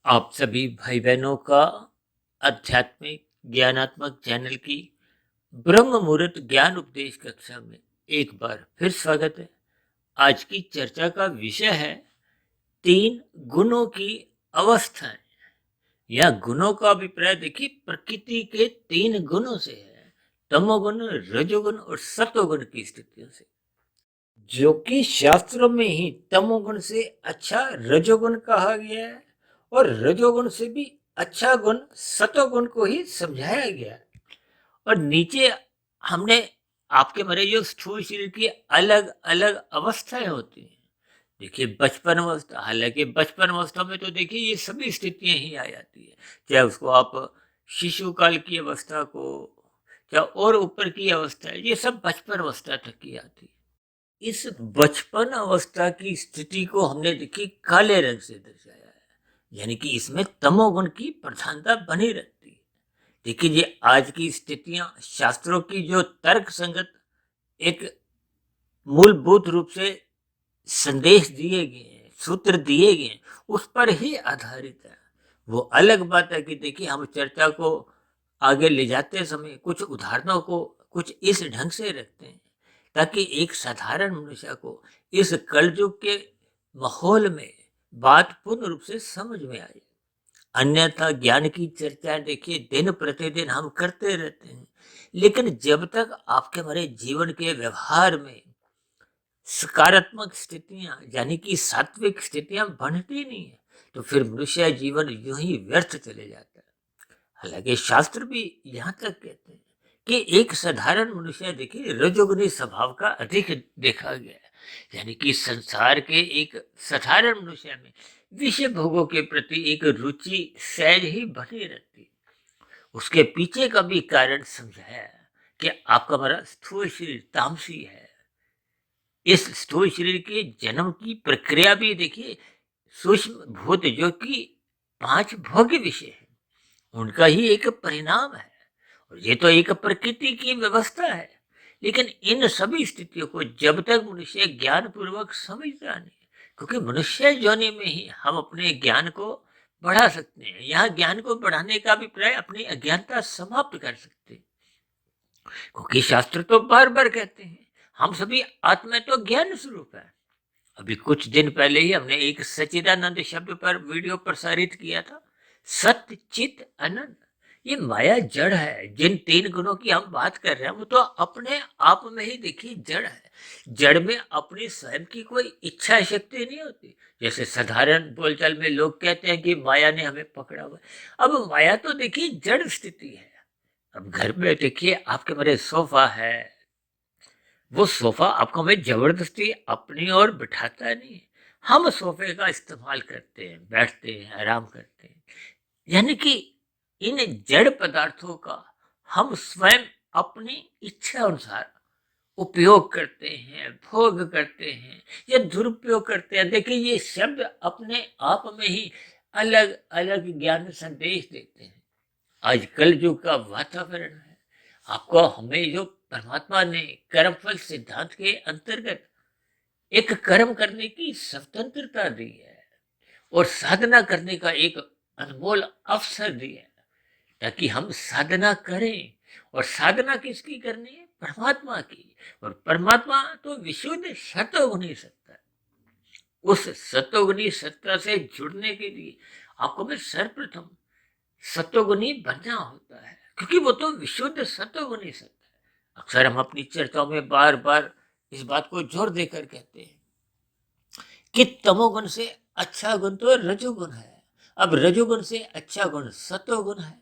आप सभी भाई बहनों का आध्यात्मिक ज्ञानात्मक चैनल की ब्रह्म मुहूर्त ज्ञान उपदेश कक्षा में एक बार फिर स्वागत है। आज की चर्चा का विषय है तीन गुणों की अवस्थाएं। यह गुणों का अभिप्राय देखिए प्रकृति के तीन गुणों से है, तमोगुण, रजोगुण और सतोगुण की स्थितियों से, जो कि शास्त्रों में ही तमोगुण से अच्छा रजोगुण कहा गया है और रजोगुण से भी अच्छा गुण सतोगुण को ही समझाया गया है। और नीचे हमने आपके मेरे जो स्थूल शरीर की अलग अलग अवस्थाएं होती हैं। देखिए बचपन अवस्था, हालांकि बचपन अवस्था में तो देखिए ये सभी स्थितियां ही आ जाती है, चाहे उसको आप शिशु काल की अवस्था को, चाहे और ऊपर की अवस्था है, ये सब बचपन अवस्था तक की आती है। इस बचपन अवस्था की स्थिति को हमने देखी काले रंग से दर्शाया है, यानी कि इसमें तमोगुण की प्रधानता बनी रहती है। देखिए ये आज की स्थितियां शास्त्रों की जो तर्क संगत एक मूलभूत रूप से संदेश दिए गए हैं, सूत्र दिए गए हैं, उस पर ही आधारित है। वो अलग बात है कि देखिए हम चर्चा को आगे ले जाते समय कुछ उदाहरणों को कुछ इस ढंग से रखते हैं ताकि एक साधारण मनुष्य को इस कलयुग के माहौल में बात पूर्ण रूप से समझ में आए। अन्यथा ज्ञान की चर्चा देखिए दिन प्रतिदिन हम करते रहते हैं, लेकिन जब तक आपके हमारे जीवन के व्यवहार में सकारात्मक स्थितियां यानी कि सात्विक स्थितियां बनती नहीं है, तो फिर मनुष्य जीवन यूं ही व्यर्थ चले जाता है। हालांकि शास्त्र भी यहाँ तक कहते हैं कि एक साधारण मनुष्य देखिए रजोगुनी स्वभाव का अधिक देखा गया है, यानी कि संसार के एक साधारण मनुष्य में विषय भोगों के प्रति एक रुचि सहज ही बनी रहती है। उसके पीछे का भी कारण समझाया है कि आपका हमारा स्थूल शरीर तामसी है। इस स्थूल शरीर के जन्म की प्रक्रिया भी देखिए सूक्ष्म भूत जो कि पांच भोग्य विषय है, उनका ही एक परिणाम है। और ये तो एक प्रकृति की व्यवस्था है, लेकिन इन सभी स्थितियों को जब तक मनुष्य ज्ञान पूर्वक समझता नहीं, क्योंकि मनुष्य योनि में ही हम अपने ज्ञान को बढ़ा सकते हैं। यहाँ ज्ञान को बढ़ाने का अभिप्राय अपनी अज्ञानता समाप्त कर सकते हैं, क्योंकि शास्त्र तो बार बार कहते हैं हम सभी आत्मा तो ज्ञान स्वरूप है। अभी कुछ दिन पहले ही हमने एक सच्चिदानंद शब्द पर वीडियो प्रसारित किया था। सत्य चित आनंद, ये माया जड़ है। जिन तीन गुणों की हम बात कर रहे हैं वो तो अपने आप में ही देखिए जड़ है। जड़ में अपनी स्वयं की कोई इच्छा शक्ति नहीं होती, जैसे साधारण बोलचाल में लोग कहते हैं कि माया ने हमें पकड़ा हुआ है। अब माया तो देखिए जड़ स्थिति है। अब घर में देखिए आपके मेरे सोफा है, वो सोफा आपको हमें जबरदस्ती अपनी ओर बिठाता नहीं है। हम सोफे का इस्तेमाल करते हैं, बैठते हैं, आराम करते हैं। यानी कि इन जड़ पदार्थों का हम स्वयं अपनी इच्छा अनुसार उपयोग करते हैं, भोग करते हैं या दुरुपयोग करते हैं। देखिए ये शब्द अपने आप में ही अलग अलग ज्ञान संदेश देते हैं। आजकल जो का वातावरण है, आपको हमें जो परमात्मा ने कर्मफल सिद्धांत के अंतर्गत एक कर्म करने की स्वतंत्रता दी है और साधना करने का एक अनमोल अवसर दिया है, ताकि हम साधना करें। और साधना किसकी करनी है? परमात्मा की। और परमात्मा तो विशुद्ध सतोगुणी सत्ता है। उस सतोगुणी सत्ता से जुड़ने के लिए आपको मैं सर्वप्रथम सतोगुणी बनना होता है, क्योंकि वो तो विशुद्ध सतोगुणी सत्ता है। अक्सर हम अपनी चर्चाओं में बार बार इस बात को जोर देकर कहते हैं कि तमोगुण से अच्छा गुण तो रजोगुण है, अब रजोगुण से अच्छा गुण सतोगुण है।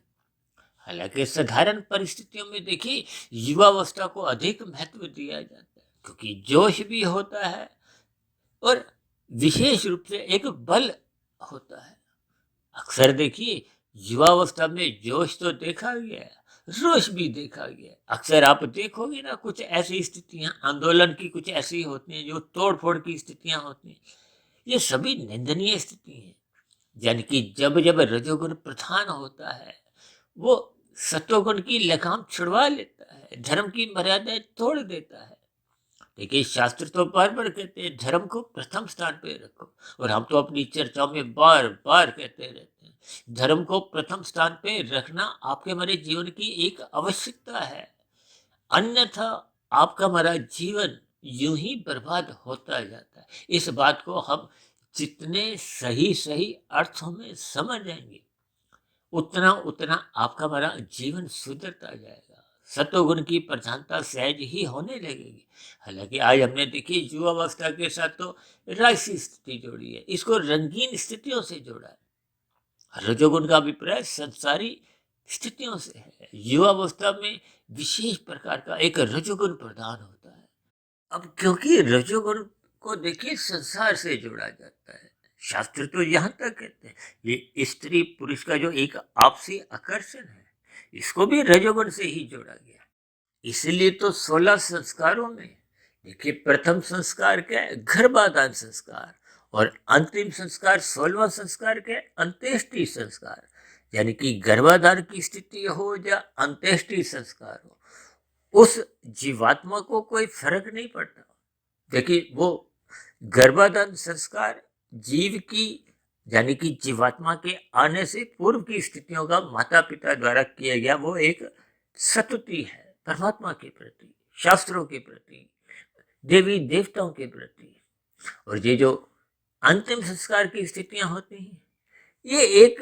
हालांकि साधारण परिस्थितियों में देखिए युवावस्था को अधिक महत्व दिया जाता है, क्योंकि जोश भी होता है और विशेष रूप से एक बल होता है। अक्सर देखिए युवावस्था में जोश तो देखा गया है, रोष भी देखा गया है। अक्सर आप देखोगे ना कुछ ऐसी स्थितियां आंदोलन की कुछ ऐसी होती हैं, जो तोड़ फोड़ की स्थितियां होती हैं, ये सभी निंदनीय स्थिति है। यानी कि जब जब रजोगुण प्रधान होता है, वो सत्वगुण की लगाम छुड़वा लेता है, धर्म की मर्यादाएं तोड़ देता है। देखिए शास्त्र तो बार बार कहते हैं धर्म को प्रथम स्थान पे रखो, और हम तो अपनी चर्चाओं में बार बार कहते रहते हैं धर्म को प्रथम स्थान पे रखना आपके हमारे जीवन की एक आवश्यकता है, अन्यथा आपका हमारा जीवन यूं ही बर्बाद होता जाता है। इस बात को हम जितने सही सही अर्थों में समझ जाएंगे, उतना उतना आपका हमारा जीवन सुधरता जाएगा, सतोगुण की प्रधानता सहज ही होने लगेगी। हालांकि आज हमने देखी युवावस्था के साथ तो राशि स्थिति जोड़ी है, इसको रंगीन स्थितियों से जोड़ा है। रजोगुण का अभिप्राय संसारी स्थितियों से है। युवावस्था में विशेष प्रकार का एक रजोगुण प्रदान होता है। अब क्योंकि रजोगुण को देखिए संसार से जोड़ा जाता है, शास्त्र तो यहाँ तक कहते हैं ये स्त्री पुरुष का जो एक आपसी आकर्षण है, इसको भी रजोगुण से ही जोड़ा गया। इसलिए तो 16 संस्कारों में देखिए प्रथम संस्कार क्या है, गर्भाधान संस्कार, और अंतिम संस्कार 16वां संस्कार क्या है, अंत्येष्टि संस्कार। यानी कि गर्भाधान की स्थिति हो या अंत्येष्टि संस्कार हो, उस जीवात्मा को कोई फर्क नहीं पड़ता। देखिए वो गर्भाधान संस्कार जीव की यानी कि जीवात्मा के आने से पूर्व की स्थितियों का माता पिता द्वारा किया गया वो एक स्तुति है परमात्मा के प्रति, शास्त्रों के प्रति, देवी देवताओं के प्रति। और ये जो अंतिम संस्कार की स्थितियां होती हैं, ये एक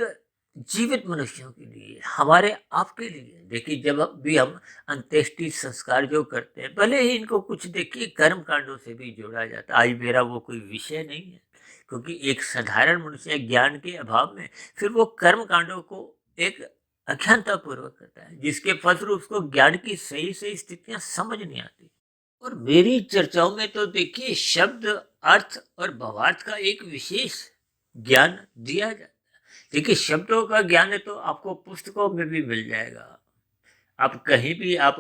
जीवित मनुष्यों के लिए, हमारे आपके लिए। देखिए जब भी हम अंत्येष्टि संस्कार जो करते हैं, भले ही इनको कुछ देखिए कर्म कांडों से भी जोड़ा जाता है, आज मेरा वो कोई विषय नहीं है, क्योंकि एक साधारण मनुष्य ज्ञान के अभाव में फिर वो कर्म कांडों को एक अज्ञानता पूर्वक करता है, जिसके फलस्वरूप उसको ज्ञान की सही सही स्थितियां समझ नहीं आती। और मेरी चर्चाओं में तो देखिए शब्द अर्थ और भावार्थ का एक विशेष ज्ञान दिया जाता है। देखिए शब्दों का ज्ञान है तो आपको पुस्तकों में भी मिल जाएगा, आप कहीं भी आप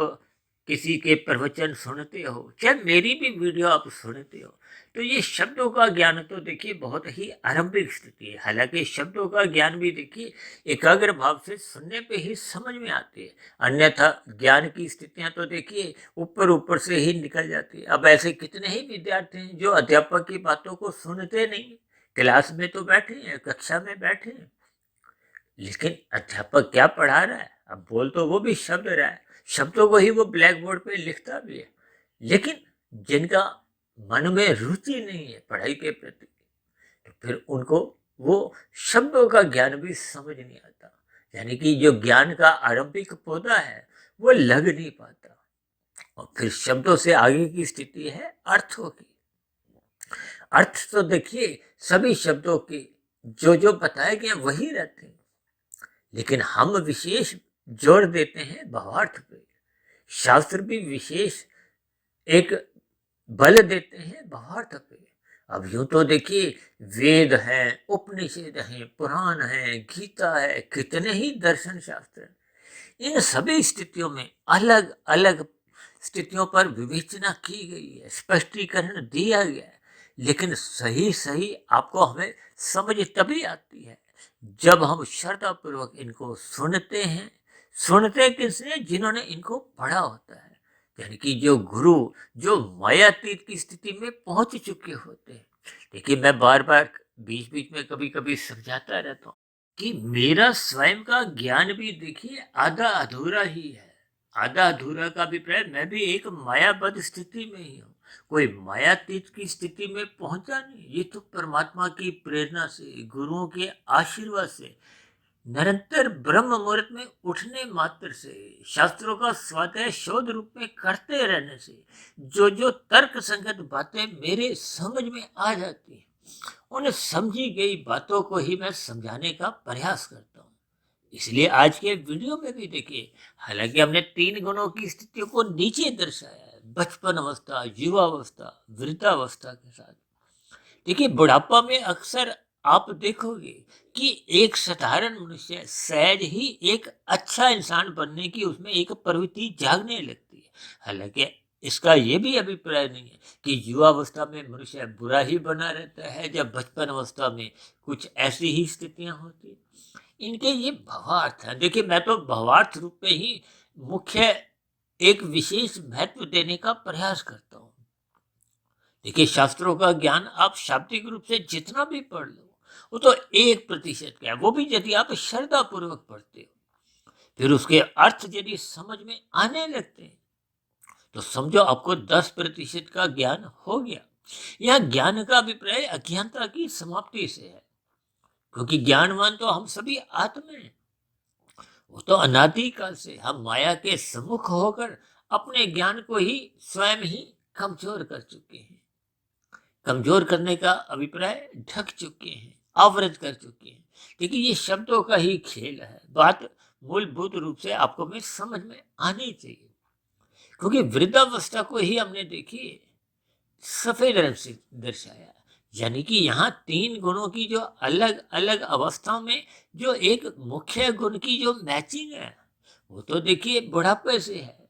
किसी के प्रवचन सुनते हो, चाहे मेरी भी वीडियो आप सुनते हो, तो ये शब्दों का ज्ञान तो देखिए बहुत ही आरंभिक स्थिति है। हालांकि शब्दों का ज्ञान भी देखिए एकाग्र भाव से सुनने पे ही समझ में आती है, अन्यथा ज्ञान की स्थितियां तो देखिए ऊपर ऊपर से ही निकल जाती है। अब ऐसे कितने ही विद्यार्थी हैं जो अध्यापक की बातों को सुनते नहीं, क्लास में तो बैठे हैं, कक्षा में बैठे हैं, लेकिन अध्यापक क्या पढ़ा रहा है, अब बोल तो वो भी शब्द रहा है, शब्दों को ही वो ब्लैक बोर्ड पे लिखता भी है, लेकिन जिनका मन में रुचि नहीं है पढ़ाई के प्रति, तो फिर उनको वो शब्दों का ज्ञान भी समझ नहीं आता। यानी कि जो ज्ञान का आरंभिक पौधा है वो लग नहीं पाता। और फिर शब्दों से आगे की स्थिति है अर्थों की। अर्थ तो देखिए सभी शब्दों के जो जो बताए गए वही रहते हैं, लेकिन हम विशेष जोर देते हैं भावार्थ पे। शास्त्र भी विशेष एक बल देते हैं भावार्थ पे। अब यूं तो देखिए वेद है, उपनिषद है, पुराण है, गीता है, कितने ही दर्शन शास्त्र हैं। इन सभी स्थितियों में अलग अलग स्थितियों पर विवेचना की गई है, स्पष्टीकरण दिया गया है, लेकिन सही सही आपको हमें समझ तभी आती है जब हम श्रद्धा पूर्वक इनको सुनते हैं। सुनते किसने, जिन्होंने इनको पढ़ा होता है, यानी कि जो गुरु जो मायातीत की स्थिति में पहुंच चुके होते हैं। देखिए मैं बार बार बीच बीच में कभी कभी समझाता रहता हूँ कि मेरा स्वयं का ज्ञान भी देखिए आधा अधूरा ही है। आधा अधूरा का अभिप्राय मैं भी एक मायाबद्ध स्थिति में ही हूँ, कोई मायातीत की स्थिति में पहुंचा नहीं। ये तो परमात्मा की प्रेरणा से, गुरुओं के आशीर्वाद से, निरंतर ब्रह्म मुहूर्त में उठने मात्र से, शास्त्रों का स्वाध्याय शोध रूप में करते रहने से जो जो तर्क संगत बातें मेरे समझ में आ जाती हैं, उन समझी गई बातों को ही मैं समझाने का प्रयास करता हूँ। इसलिए आज के वीडियो में भी देखिए, हालांकि हमने 3 गुणों की स्थितियों को नीचे दर्शाया है, बचपन अवस्था, युवावस्था, वृद्धावस्था के साथ। देखिए बुढ़ापा में अक्सर आप देखोगे कि एक साधारण मनुष्य सहज ही एक अच्छा इंसान बनने की उसमें एक प्रवृत्ति जागने लगती है। हालांकि इसका ये भी अभिप्राय नहीं है कि युवावस्था में मनुष्य बुरा ही बना रहता है, जब बचपन अवस्था में कुछ ऐसी ही स्थितियां होती है। इनके ये भावार्थ है। देखिए मैं तो भावार्थ रूप में ही मुख्य एक विशेष महत्व देने का प्रयास करता हूँ। देखिए शास्त्रों का ज्ञान आप शाब्दिक रूप से जितना भी पढ़ लो, वो तो 1% का है, वो भी यदि आप श्रद्धा पूर्वक पढ़ते हो। फिर उसके अर्थ यदि समझ में आने लगते हैं तो समझो आपको 10% का ज्ञान हो गया। यह ज्ञान का अभिप्राय अज्ञानता की समाप्ति से है, क्योंकि ज्ञानवान तो हम सभी आत्मा हैं। वो तो अनादि काल से हम माया के सम्मुख होकर अपने ज्ञान को ही स्वयं ही कमजोर कर चुके हैं। कमजोर करने का अभिप्राय ढक चुके हैं, आवृत कर चुके हैं। देखिए ये शब्दों का ही खेल है। बात मूलभूत रूप से आपको में समझ में आनी चाहिए, क्योंकि वृद्धावस्था को ही हमने देखिए सफेद रंग से दर्शाया, यानी कि यहाँ 3 गुणों की जो अलग अलग अवस्था में जो एक मुख्य गुण की जो मैचिंग है, वो तो देखिए बुढ़ापे से है।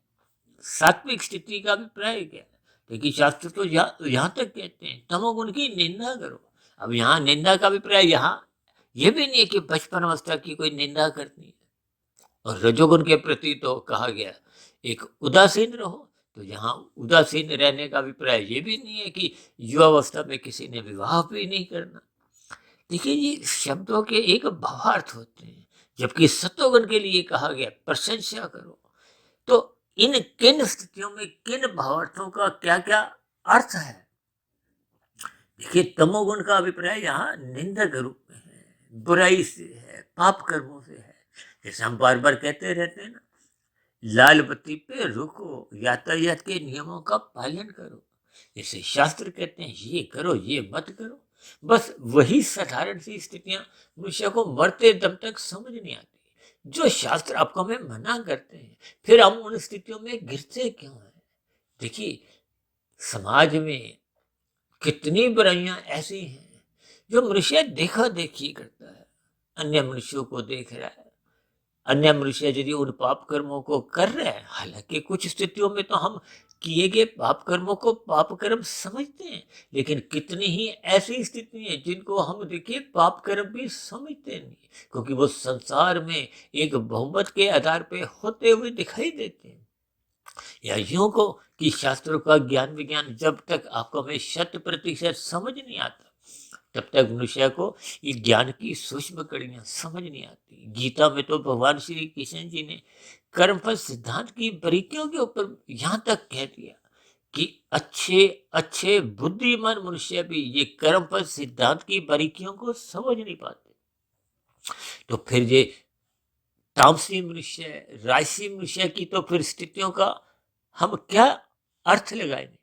सात्विक स्थिति का अभिप्राय क्या है? देखिए शास्त्र तो यहाँ तक कहते हैं तमोगुण की निंदा करो। अब यहाँ निंदा का अभिप्राय यहाँ ये भी नहीं है कि बचपन अवस्था की कोई निंदा करनी है। और रजोगुण के प्रति तो कहा गया एक उदासीन रहो, तो यहाँ उदासीन रहने का अभिप्राय ये भी नहीं है कि युवावस्था में किसी ने विवाह भी नहीं करना। देखिए ये शब्दों के एक भावार्थ होते हैं, जबकि सत्वगुण के लिए कहा गया प्रशंसा करो। तो इन किन स्थितियों में किन भावार्थों का क्या क्या अर्थ है? देखिए तमोगुण का अभिप्राय यहाँ निंदा के रूप में है, बुराई से है, पाप कर्मों से है। जैसे हम बार बार कहते रहते हैं ना, लाल बत्ती पे रुको, यातायात के नियमों का पालन करो। जैसे शास्त्र कहते हैं ये करो ये मत करो। बस वही साधारण सी स्थितियां मनुष्य को मरते दम तक समझ नहीं आती, जो शास्त्र आपको हमें मना करते हैं। फिर हम उन स्थितियों में गिरते क्यों हैं? देखिए समाज में कितनी बुराइयां ऐसी हैं जो मनुष्य देखा देखी करता है, अन्य मनुष्यों को देख रहा है। अन्य मनुष्य यदि उन पाप कर्मों को कर रहे हैं, हालांकि कुछ स्थितियों में तो हम किए गए पाप कर्मों को पाप कर्म समझते हैं, लेकिन कितनी ही ऐसी स्थिति है जिनको हम देखिए पाप कर्म भी समझते नहीं, क्योंकि वो संसार में एक बहुमत के आधार पे होते हुए दिखाई देते हैं। या यूं को कि शास्त्रों का ज्ञान विज्ञान जब तक आपको हमें 100% समझ नहीं आता, तब तक मनुष्य को ये ज्ञान की सूक्ष्म कड़ियां समझ नहीं आती। गीता में तो भगवान श्री कृष्ण जी ने कर्मफल सिद्धांत की बारीकियों के ऊपर यहाँ तक कह दिया कि अच्छे अच्छे बुद्धिमान मनुष्य भी ये कर्मफल सिद्धांत की बारीकियों को समझ नहीं पाते। तो फिर ये तामसी मनुष्य, राजसी मनुष्य की तो फिर स्थितियों का हम क्या अर्थ लगाएंगे?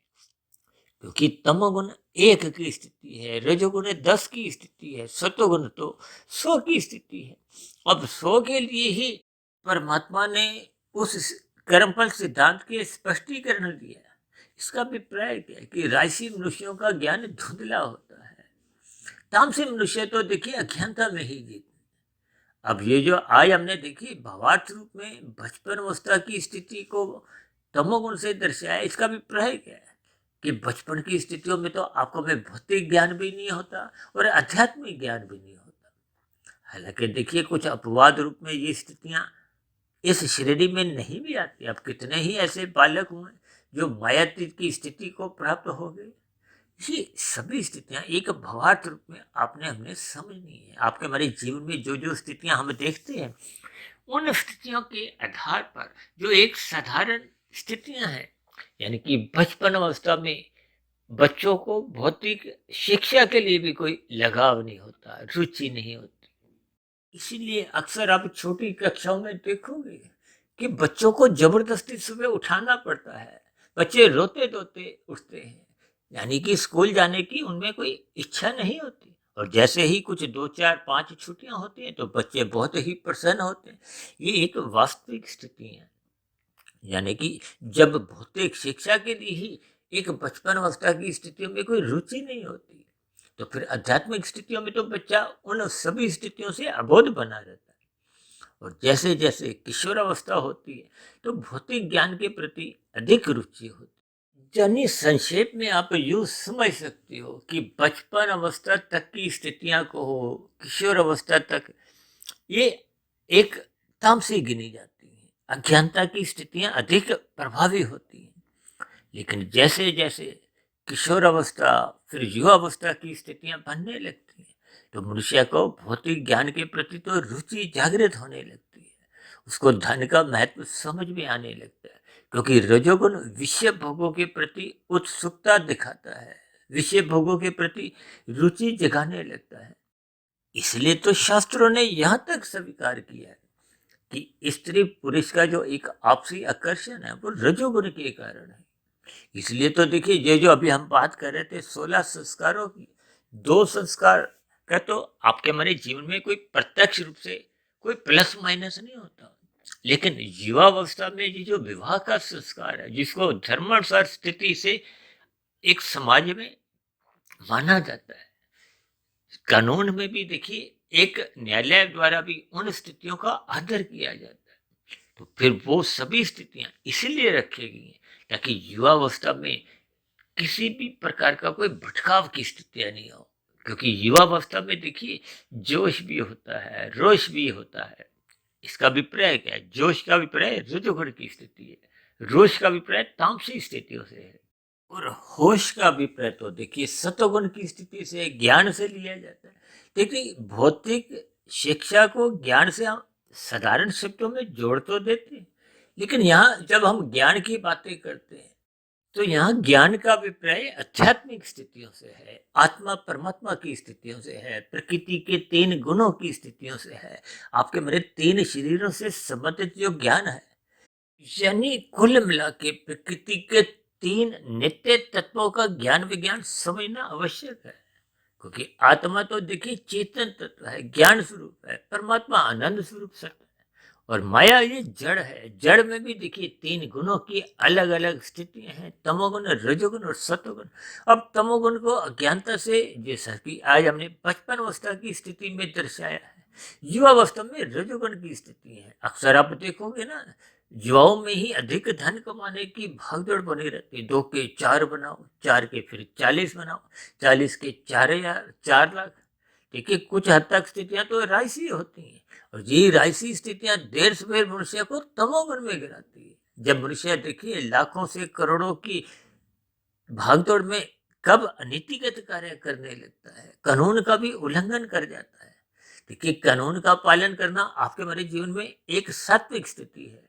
क्योंकि तमोगुण 1 की स्थिति है, रजोगुण 10 की स्थिति है, सतोगुण तो 100 की स्थिति है। अब 100 के लिए ही परमात्मा ने उस कर्मफल सिद्धांत के स्पष्टीकरण दिया। इसका अभिप्राय क्या है कि राजसी मनुष्यों का ज्ञान धुंधला होता है, तामसी मनुष्य तो देखिए अज्ञानता में ही जीते। अब ये जो आज हमने देखी भावार्थ रूप में बचपन अवस्था की स्थिति को तमोगुण से दर्शाया, इसका अभिप्राय क्या है कि बचपन की स्थितियों में तो आपको में भौतिक ज्ञान भी नहीं होता और आध्यात्मिक ज्ञान भी नहीं होता। हालांकि देखिए कुछ अपवाद रूप में ये स्थितियां इस श्रेणी में नहीं भी आती। अब कितने ही ऐसे बालक हुए जो मायातीत की स्थिति को प्राप्त हो गए। ये सभी स्थितियां एक भावार्थ रूप में आपने हमने समझनी है। आपके हमारे जीवन में जो जो स्थितियां हम देखते हैं, उन स्थितियों के आधार पर जो एक साधारण स्थितियां हैं, यानी कि बचपन अवस्था में बच्चों को भौतिक शिक्षा के लिए भी कोई लगाव नहीं होता, रुचि नहीं होती। इसीलिए अक्सर आप छोटी कक्षाओं में देखोगे कि बच्चों को जबरदस्ती सुबह उठाना पड़ता है। बच्चे रोते धोते उठते हैं, यानी कि स्कूल जाने की उनमें कोई इच्छा नहीं होती। और जैसे ही कुछ 2 4 5 छुट्टियां होती हैं तो बच्चे बहुत ही प्रसन्न होते हैं। ये एक वास्तविक स्थिति है, यानी कि जब भौतिक शिक्षा के लिए ही एक बचपन अवस्था की स्थितियों में कोई रुचि नहीं होती, तो फिर आध्यात्मिक स्थितियों में तो बच्चा उन सभी स्थितियों से अबोध बना रहता है। और जैसे जैसे किशोरावस्था होती है तो भौतिक ज्ञान के प्रति अधिक रुचि होती है। यानी संक्षेप में आप यूं समझ सकते हो कि बचपन अवस्था तक की स्थितियां को हो, किशोर अवस्था तक ये एक तामसी गिनी जाती है। अज्ञानता की स्थितियां अधिक प्रभावी होती हैं। लेकिन जैसे जैसे किशोर अवस्था फिर युवा अवस्था की स्थितियां बनने लगती हैं, तो मनुष्य को भौतिक ज्ञान के प्रति तो रुचि जागृत होने लगती है, उसको धन का महत्व समझ में आने लगता है, क्योंकि रजोगुण विषय भोगों के प्रति उत्सुकता दिखाता है, विषय भोगों के प्रति रुचि जगाने लगता है। इसलिए तो शास्त्रों ने यहाँ तक स्वीकार किया है कि स्त्री पुरुष का जो एक आपसी आकर्षण है वो रजोगुण के कारण है। इसलिए तो देखिए, ये जो अभी हम बात कर रहे थे 16 संस्कारों की, 2 संस्कार का तो आपके हमारे जीवन में कोई प्रत्यक्ष रूप से कोई प्लस माइनस नहीं होता, लेकिन युवावस्था में ये जो विवाह का संस्कार है, जिसको धर्मानुसार स्थिति से एक समाज में माना जाता है, कानून में भी देखिए एक न्यायालय द्वारा भी उन स्थितियों का आदर किया जाता है, तो फिर वो सभी स्थितियां इसीलिए रखी गई हैं ताकि युवावस्था में किसी भी प्रकार का कोई भटकाव की स्थितियां नहीं हो। क्योंकि युवावस्था में देखिए जोश भी होता है, रोष भी होता है। इसका अभिप्राय क्या है? जोश का अभिप्राय रजोगुण की स्थिति है, रोष का अभिप्राय तामसी स्थितियों से है, और होश का अभिप्राय तो देखिए सतोगुण की स्थिति से, ज्ञान से लिया जाता है। देखिए भौतिक शिक्षा को ज्ञान से हम साधारण शब्दों में जोड़ तो देते हैं, लेकिन यहाँ जब हम ज्ञान की बातें करते हैं तो यहाँ ज्ञान का अभिप्राय आध्यात्मिक स्थितियों से है, आत्मा परमात्मा की स्थितियों से है, प्रकृति के 3 गुणों की स्थितियों से है, आपके मेरे 3 शरीरों से संबंधित जो ज्ञान है, यानी कुल मिला के प्रकृति के 3 नित्य तत्वों का ज्ञान विज्ञान समझना आवश्यक है। क्योंकि आत्मा तो देखिए चेतन तत्व है, ज्ञान स्वरूप है, परमात्मा आनंद स्वरूप सत्य है, और माया ये जड़ है। जड़ में भी देखिए 3 गुणों की अलग अलग स्थितियां हैं, तमोगुण, रजोगुण और सतोगुण। अब तमोगुण को अज्ञानता से, जैसा कि आज हमने 55 अवस्था की स्थिति में दर्शाया है, युवावस्था में रजोगुण की स्थिति है। अक्सर आप देखोगे ना, युवाओं में ही अधिक धन कमाने की भागदौड़ बनी रहती है। 2 के 4 बनाओ, 4 के फिर 40 बनाओ, 40 के 4,000, 4 लाख। देखिए कुछ हद तक स्थितियां तो राजसी होती हैं, और ये राजसी स्थितियां देर सवेर मनुष्य को तमोगुण में गिराती है। जब मनुष्य देखिए लाखों से करोड़ों की भागदौड़ में कब अनीतिगत कार्य करने लगता है, कानून का भी उल्लंघन कर जाता है। देखिए कानून का पालन करना आपके हमारे जीवन में एक सात्विक स्थिति है।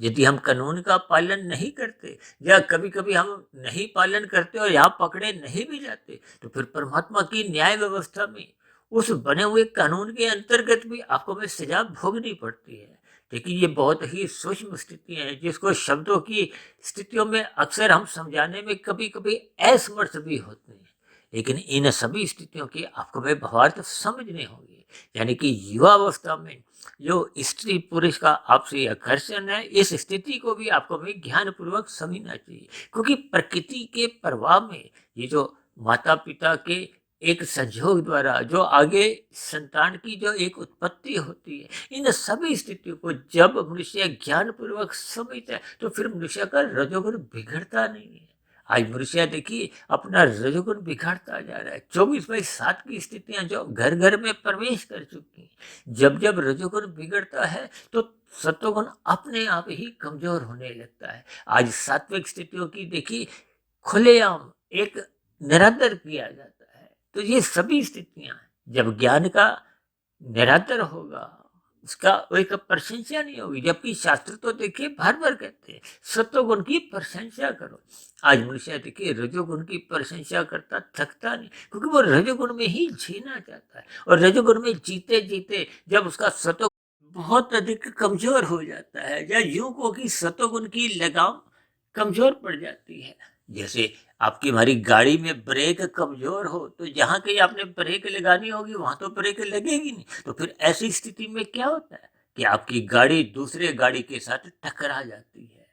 यदि हम कानून का पालन नहीं करते, या कभी कभी हम नहीं पालन करते और यहाँ पकड़े नहीं भी जाते, तो फिर परमात्मा की न्याय व्यवस्था में उस बने हुए कानून के अंतर्गत भी आपको हमें सजा भोगनी पड़ती है। देखिए ये बहुत ही सूक्ष्म स्थितियां हैं, जिसको शब्दों की स्थितियों में अक्सर हम समझाने में कभी कभी असमर्थ भी होते हैं, लेकिन इन सभी स्थितियों की आपको हमें भावार्थ समझने होंगे। यानी कि युवावस्था में जो स्त्री पुरुष का आपसी आकर्षण है, इस स्थिति को भी आपको हमें ज्ञान पूर्वक समझना चाहिए। क्योंकि प्रकृति के प्रभाव में ये जो माता पिता के एक संयोग द्वारा जो आगे संतान की जो एक उत्पत्ति होती है, इन सभी स्थितियों को जब मनुष्य ज्ञान पूर्वक समझता है तो फिर मनुष्य का रजोगुण बिगड़ता नहीं है। आज मनुष्य देखिए अपना रजोगुण बिगाड़ता जा रहा है। 24/7 की स्थितियां जो घर घर में प्रवेश कर चुकी हैं, जब जब रजोगुण बिगड़ता है तो सत्वगुण अपने आप ही कमजोर होने लगता है। आज सात्विक स्थितियों की देखिए खुलेआम एक निरादर किया जाता है। तो ये सभी स्थितियां जब ज्ञान का निरादर होगा, उसका एक प्रशंसा नहीं होगी। जबकि शास्त्र तो देखिए भर भर कहते हैं सत्वगुण की प्रशंसा करो। आज मनुष्य देखिए रजोगुण की प्रशंसा करता थकता नहीं, क्योंकि वो रजोगुण में ही जीना चाहता है, और रजोगुण में जीते जीते जब उसका सत्व बहुत अधिक कमजोर हो जाता है, या यूं को कि सत्वगुण की लगाम कमजोर पड़ जाती है। जैसे आपकी हमारी गाड़ी में ब्रेक कमजोर हो, तो जहां कहीं आपने ब्रेक लगानी होगी वहां तो ब्रेक लगेगी नहीं। तो फिर ऐसी स्थिति में क्या होता है कि आपकी गाड़ी दूसरे गाड़ी के साथ टकरा जाती है।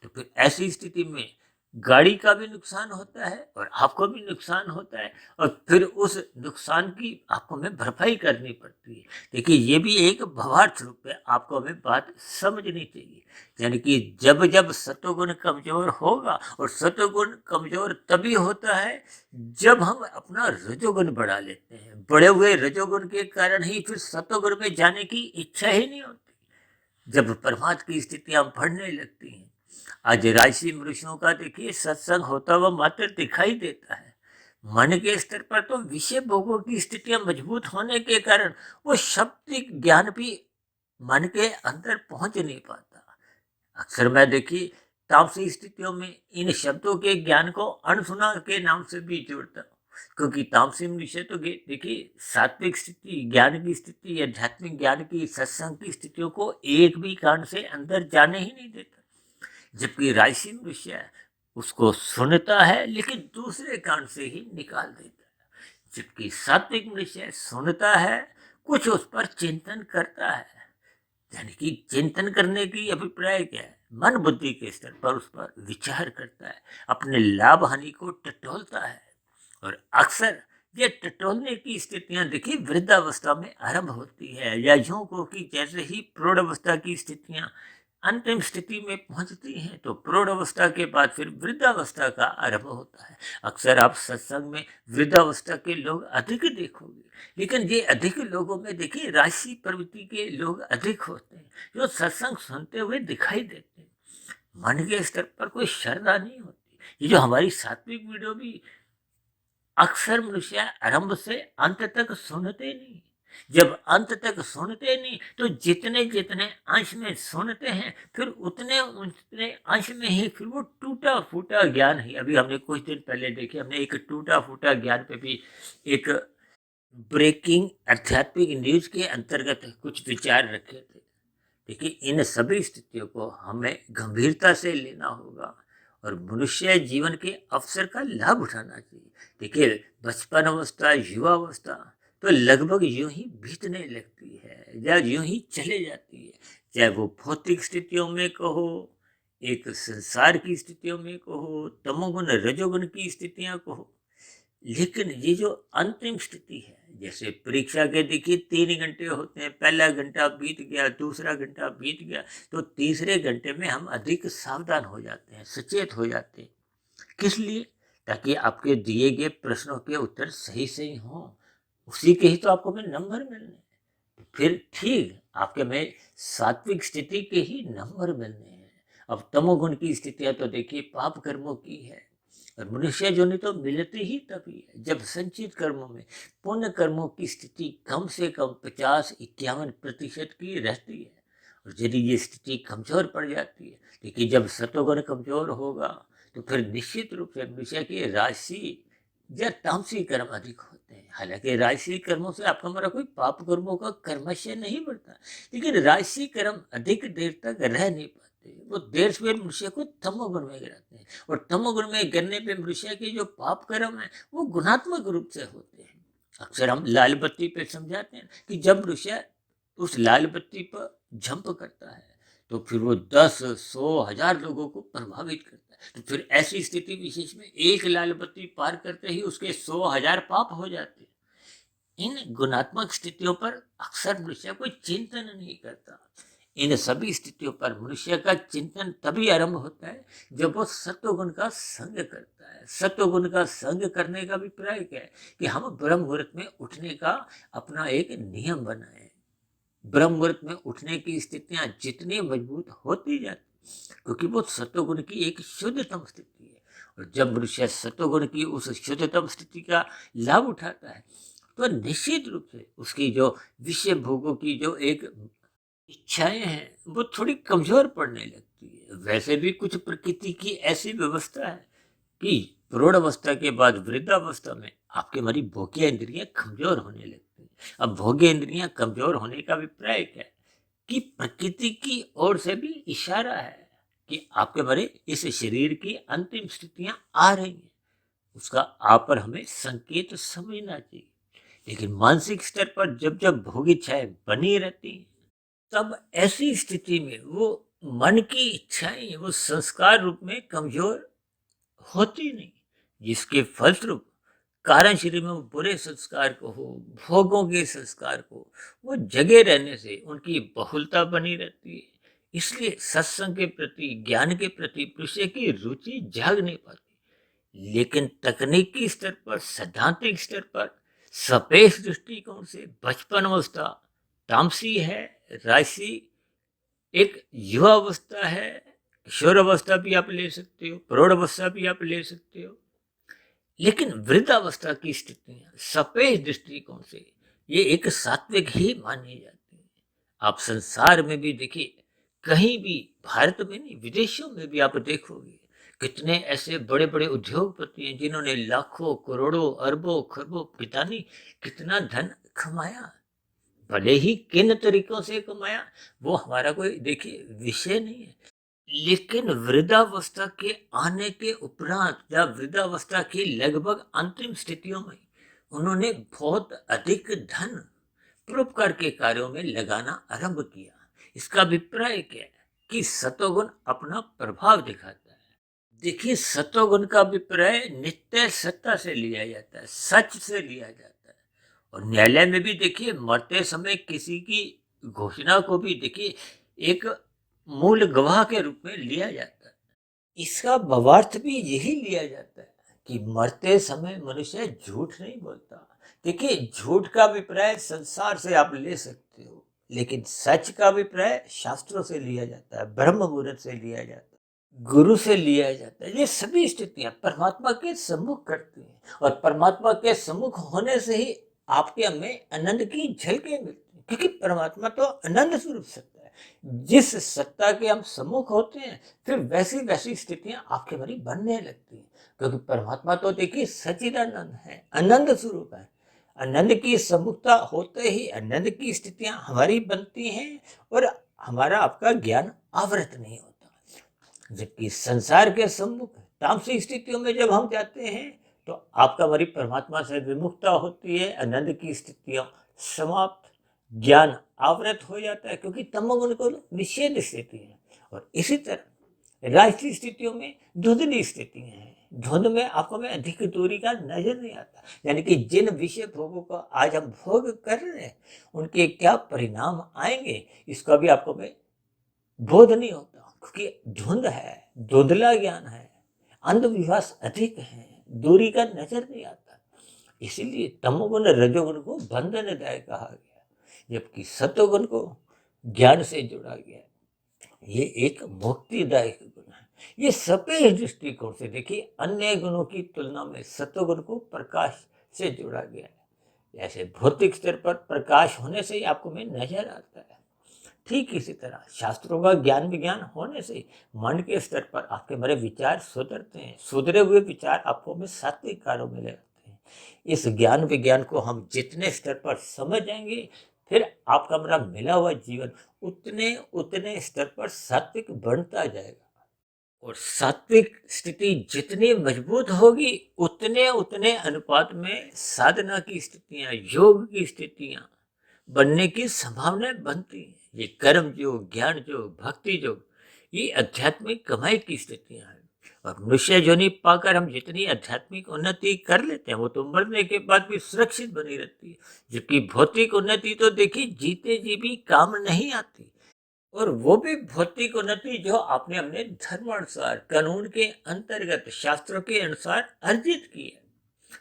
तो फिर ऐसी स्थिति में गाड़ी का भी नुकसान होता है और आपको भी नुकसान होता है, और फिर उस नुकसान की आपको हमें भरपाई करनी पड़ती है। देखिए ये भी एक भावार्थ रूप है, आपको हमें बात समझनी चाहिए। यानी कि जब जब सत्वगुण कमजोर होगा, और सत्वगुण कमजोर तभी होता है जब हम अपना रजोगुण बढ़ा लेते हैं। बढ़े हुए रजोगुण के कारण ही फिर सत्वगुण में जाने की इच्छा ही नहीं होती। जब परमात्मा की स्थितियां बढ़ने लगती हैं, आज राजसी मनुष्यों का देखिए सत्संग होता हुआ मात्र दिखाई देता है, मन के स्तर पर तो विषय भोगों की स्थितियां मजबूत होने के कारण वो शब्दिक ज्ञान भी मन के अंदर पहुंच नहीं पाता। अक्सर मैं देखिए तामसिक स्थितियों में इन शब्दों के ज्ञान को अनसुना के नाम से भी जोड़ता हूँ, क्योंकि तामसिक विषय तो देखिए सात्विक स्थिति, ज्ञान की स्थिति, आध्यात्मिक ज्ञान की, सत्संग की स्थितियों को एक भी कान से अंदर जाने ही नहीं देता। जबकि राजसी विषय उसको सुनता है लेकिन दूसरे कान से ही निकाल देता है। जबकि सात्विक विषय सुनता है, कुछ उस पर चिंतन करता है। यानी कि चिंतन करने की अभिप्राय क्या है? मन बुद्धि के स्तर पर उस पर विचार करता है, अपने लाभ हानि को टटोलता है। और अक्सर ये टटोलने की स्थितियां देखिए वृद्धावस्था में आरंभ होती है, या यूं को कि जैसे ही प्रौढ़ावस्था की स्थितियां अंतिम स्थिति में पहुंचती हैं तो प्रौढ़ावस्था के बाद फिर वृद्धावस्था का आरंभ होता है। अक्सर आप सत्संग में वृद्धावस्था के लोग अधिक देखोगे, लेकिन ये अधिक लोगों में देखिए राशि प्रवृत्ति के लोग अधिक होते हैं, जो सत्संग सुनते हुए दिखाई देते हैं। मन के स्तर पर कोई श्रद्धा नहीं होती। ये जो हमारी सात्विक वीडियो भी अक्सर मनुष्य आरंभ से अंत तक सुनते नहीं। जब अंत तक सुनते नहीं तो जितने जितने अंश में सुनते हैं फिर उतने उतने अंश में ही फिर वो टूटा फूटा ज्ञान है। अभी हमने कुछ दिन पहले देखे, हमने एक टूटा फूटा ज्ञान पे भी एक ब्रेकिंग आध्यात्मिक न्यूज के अंतर्गत कुछ विचार रखे थे। देखिए इन सभी स्थितियों को हमें गंभीरता से लेना होगा और मनुष्य जीवन के अवसर का लाभ उठाना चाहिए। देखिए बचपन अवस्था, युवा अवस्था तो लगभग यूं ही बीतने लगती है या यूं ही चले जाती है, चाहे वो भौतिक स्थितियों में कहो, एक संसार की स्थितियों में कहो, तमोगुण रजोगुण की स्थितियां कहो। लेकिन ये जो अंतिम स्थिति है, जैसे परीक्षा के देखिए 3 घंटे होते हैं, पहला घंटा बीत गया, दूसरा घंटा बीत गया, तो तीसरे घंटे में हम अधिक सावधान हो जाते हैं, सचेत हो जाते हैं। किस लिए? ताकि आपके दिए गए प्रश्नों के उत्तर सही सही हों, उसी के ही तो आपको में नंबर मिलने। फिर ठीक आपके में सात्विक स्थिति के ही नंबर मिलने हैं। अब तमोगुण की स्थितियां तो देखिए पाप कर्मों की है, और मनुष्य जोनि तो मिलती ही तभी है जब संचित कर्मों में पुण्य कर्मों की स्थिति कम से कम 50-51% की रहती है। और यदि ये स्थिति कमजोर पड़ जाती है, देखिए जब सतोगुण कमजोर होगा तो फिर निश्चित रूप से मनुष्य की राशि या तामसी कर्म अधिक होते हैं। हालांकि राशि कर्मों से आपका हमारा कोई पाप कर्मों का कर्मशय नहीं बढ़ता, लेकिन राशि कर्म अधिक देर तक रह नहीं पाते। वो देर से मनुष्य को तमोगुण में गिराते हैं, और तमोगुण में गिरने पे मनुष्य के जो पाप कर्म है वो गुणात्मक रूप से होते हैं। अक्सर हम लाल बत्ती पे समझाते हैं कि जब मनुष्य उस लाल बत्ती पर जंप करता है तो फिर वो 10, 100, 1000 लोगों को प्रभावित करता है। तो फिर ऐसी स्थिति विशेष में एक लाल बत्ती पार करते ही उसके 100,000 पाप हो जाते हैं। इन गुणात्मक स्थितियों पर अक्सर मनुष्य कोई चिंतन नहीं करता। इन सभी स्थितियों पर मनुष्य का चिंतन तभी आरंभ होता है जब वो सत्वगुण का संग करता है। सत्वगुण का संग करने का अभिप्राय क्या है? कि हम ब्रह्म मुहूर्त में उठने का अपना एक नियम बनाए। ब्रह्म मुहूर्त में उठने की स्थितियां जितनी मजबूत होती जाती, क्योंकि वो सत्वगुण की एक शुद्धतम स्थिति है। और जब मनुष्य सत्वगुण की उस शुद्धतम स्थिति का लाभ उठाता है तो निश्चित रूप से उसकी जो विषय भोगों की जो एक इच्छाएं हैं वो थोड़ी कमजोर पड़ने लगती है। वैसे भी कुछ प्रकृति की ऐसी व्यवस्था है कि प्रौढ़ अवस्था के बाद वृद्धावस्था में आपके हमारी भोग्य इंद्रियां कमजोर होने लगती हैं। अब भोग्य इंद्रियां कमजोर होने का अभिप्राय क्या है? कि प्रकृति की ओर से भी इशारा है कि आपके हमारे इस शरीर की अंतिम स्थितियां आ रही हैं। उसका आप पर हमें संकेत समझना चाहिए। लेकिन मानसिक स्तर पर जब जब भोग इच्छाएं बनी रहती हैं, तब ऐसी स्थिति में वो मन की इच्छाएं वो संस्कार रूप में कमजोर होती नहीं, जिसके फलस्वरूप कारण शरीर में बुरे संस्कार को हो, भोगों के संस्कार को वो जगे रहने से उनकी बहुलता बनी रहती है। इसलिए सत्संग के प्रति, ज्ञान के प्रति मनुष्य की रुचि जाग नहीं पाती। लेकिन तकनीकी स्तर पर, सैद्धांतिक स्तर पर, सपेश दृष्टिकोण से बचपन अवस्था तामसी है, राशि एक युवा अवस्था है, किशोर अवस्था भी आप ले सकते हो, प्रौढ़ अवस्था भी आप ले सकते हो। लेकिन वृद्धावस्था की स्थितियां सफेद दृष्टिकोण से ये एक सात्विक ही मानी जाती है। आप संसार में भी देखिए, कहीं भी, भारत में नहीं विदेशों में भी आप देखोगे, कितने ऐसे बड़े बड़े उद्योगपति हैं जिन्होंने लाखों करोड़ों अरबों खरबों पिता नहीं कितना धन कमाया। भले ही किन तरीकों से कमाया वो हमारा कोई देखिए विषय नहीं है, लेकिन वृद्धावस्था के आने के उपरांत या वृद्धावस्था की लगभग अंतिम स्थितियों में उन्होंने बहुत अधिक धन परोपकार के कार्यों में लगाना आरंभ किया। इसका अभिप्राय क्या है कि सतोगुण अपना प्रभाव दिखाता है। देखिए, सतोगुण का अभिप्राय नित्य सत्ता से लिया जाता है, सच से लिया जाता है। और न्यायालय में भी देखिए, मरते समय किसी की घोषणा को भी देखिए एक मूल गवाह के रूप में लिया जाता है। इसका भावार्थ भी यही लिया जाता है कि मरते समय मनुष्य झूठ नहीं बोलता। देखिए, झूठ का अभिप्राय संसार से आप ले सकते हो, लेकिन सच का अभिप्राय शास्त्रों से लिया जाता है, ब्रह्म मुहूर्त से लिया जाता है, गुरु से लिया जाता है। ये सभी स्थितियां परमात्मा के सम्मुख करती हैं, और परमात्मा के सम्मुख होने से ही आपके हमें आनंद की झलकें मिलती हैं, क्योंकि परमात्मा तो आनंद स्वरूप सत्ता है। जिस सत्ता के हम सम्मुख होते हैं, फिर वैसी वैसी स्थितियां आपके भरी बनने लगती हैं, क्योंकि परमात्मा तो देखिए सच्चिदानंद है, आनंद स्वरूप है। आनंद की सम्मुखता होते ही आनंद की स्थितियां हमारी बनती हैं, और हमारा आपका ज्ञान आवृत नहीं होता। जबकि संसार के सम्मुख तामसिक स्थितियों में जब हम जाते हैं, तो आपका हमारी परमात्मा से विमुखता होती है, आनंद की स्थितियां समाप्त, ज्ञान आवृत हो जाता है, क्योंकि तमोगुण को निषेध स्थिति है। और इसी तरह राजसी स्थितियों में धुंधली स्थितियां हैं। धुंध में आपको में अधिक दूरी का नजर नहीं आता, यानी कि जिन विषय भोगों को आज हम भोग कर रहे हैं, उनके क्या परिणाम आएंगे इसका भी आपको में बोध नहीं होता, क्योंकि धुंध है, धुंधला ज्ञान है, अंधविश्वास अधिक है, दूरी का नजर नहीं आता। इसीलिए तमोगुण रजोगुण को बंधनदायक कहा गया, जबकि सतोगुण को ज्ञान से जोड़ा गया। ये एक मुक्तिदायक गुण है। ये सभी दृष्टिकोण से देखिए, अन्य गुणों की तुलना में सतोगुण को प्रकाश से जोड़ा गया है। जैसे भौतिक स्तर पर प्रकाश होने से ही आपको में नजर आता है, ठीक इसी तरह शास्त्रों का ज्ञान विज्ञान होने से मन के स्तर पर आपके मेरे विचार सुधरते हैं। सुधरे हुए विचार आपको में सात्विक कार्यों में ले आते हैं। इस ज्ञान विज्ञान को हम जितने स्तर पर समझ जाएंगे, फिर आपका मेरा मिला हुआ जीवन उतने उतने स्तर पर सात्विक बनता जाएगा। और सात्विक स्थिति जितनी मजबूत होगी, उतने उतने अनुपात में साधना की स्थितियां, योग की स्थितियां बनने की संभावनाएं बनती हैं। ये कर्म योग, ज्ञान योग, भक्ति योग, ये आध्यात्मिक कमाई की स्थितियां हैं। और मनुष्य जोनि पाकर हम जितनी आध्यात्मिक उन्नति कर लेते हैं, वो तो मरने के बाद भी सुरक्षित बनी रहती है। जबकि भौतिक उन्नति तो देखिए जीते जी भी काम नहीं आती, और वो भी भौतिक उन्नति जो आपने अपने धर्मानुसार, कानून के अंतर्गत, शास्त्रों के अनुसार अर्जित की है।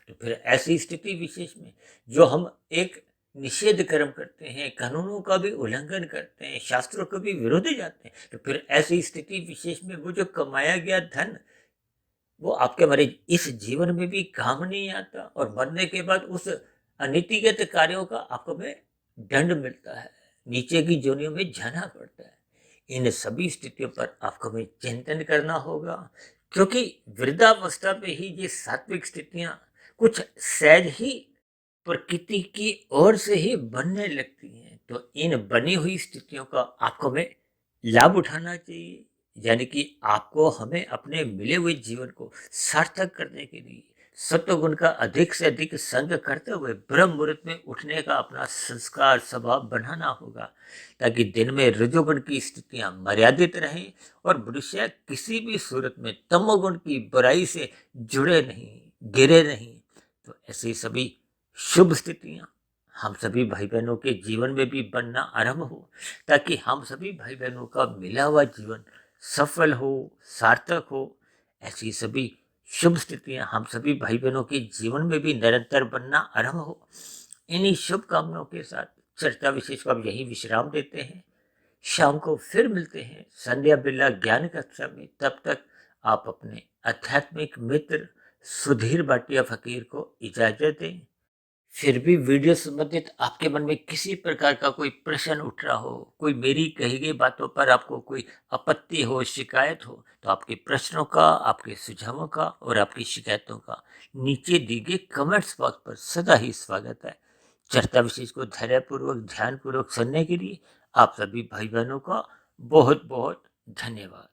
तो फिर ऐसी स्थिति विशेष में जो हम एक निषेध कर्म करते हैं, कानूनों का भी उल्लंघन करते हैं, शास्त्रों को भी विरुद्ध जाते हैं, तो फिर ऐसी स्थिति विशेष में वो जो कमाया गया धन, वो आपके हमारे इस जीवन में भी काम नहीं आता, और मरने के बाद उस अनीतिगत कार्यों का आपको में दंड मिलता है, नीचे की जोनियों में जाना पड़ता है। इन सभी स्थितियों पर आपको में चिंतन करना होगा, क्योंकि वृद्धावस्था में ही ये सात्विक स्थितियां कुछ सहज ही प्रकृति की ओर से ही बनने लगती हैं। तो इन बनी हुई स्थितियों का आपको में लाभ उठाना चाहिए, यानी कि आपको हमें अपने मिले हुए जीवन को सार्थक करने के लिए सत्वगुण का अधिक से अधिक संग करते हुए ब्रह्म मुहूर्त में उठने का अपना संस्कार स्वभाव बनाना होगा, ताकि दिन में रजोगुण की स्थितियां मर्यादित रहें, और मनुष्य किसी भी सूरत में तमोगुण की बुराई से जुड़े नहीं, गिरे नहीं। तो ऐसी सभी शुभ स्थितियां हम सभी भाई बहनों के जीवन में भी बनना आरंभ हो, ताकि हम सभी भाई बहनों का मिला हुआ जीवन सफल हो, सार्थक हो। ऐसी सभी शुभ स्थितियां हम सभी भाई बहनों के जीवन में भी निरंतर बनना आरंभ हो। इन्हीं शुभ कामनाओं के साथ चर्चा विशेष को अब यही विश्राम देते हैं। शाम को फिर मिलते हैं संध्या बिरला ज्ञान कक्षा में। तब तक आप अपने आध्यात्मिक मित्र सुधीर भाटिया फकीर को इजाजत दें। फिर भी वीडियो संबंधित आपके मन में किसी प्रकार का कोई प्रश्न उठ रहा हो, कोई मेरी कही गई बातों पर आपको कोई आपत्ति हो, शिकायत हो, तो आपके प्रश्नों का, आपके सुझावों का और आपकी शिकायतों का नीचे दी गई कमेंट्स बॉक्स पर सदा ही स्वागत है। चर्चा विशेष को धैर्यपूर्वक, ध्यानपूर्वक सुनने के लिए आप सभी भाई बहनों का बहुत बहुत धन्यवाद।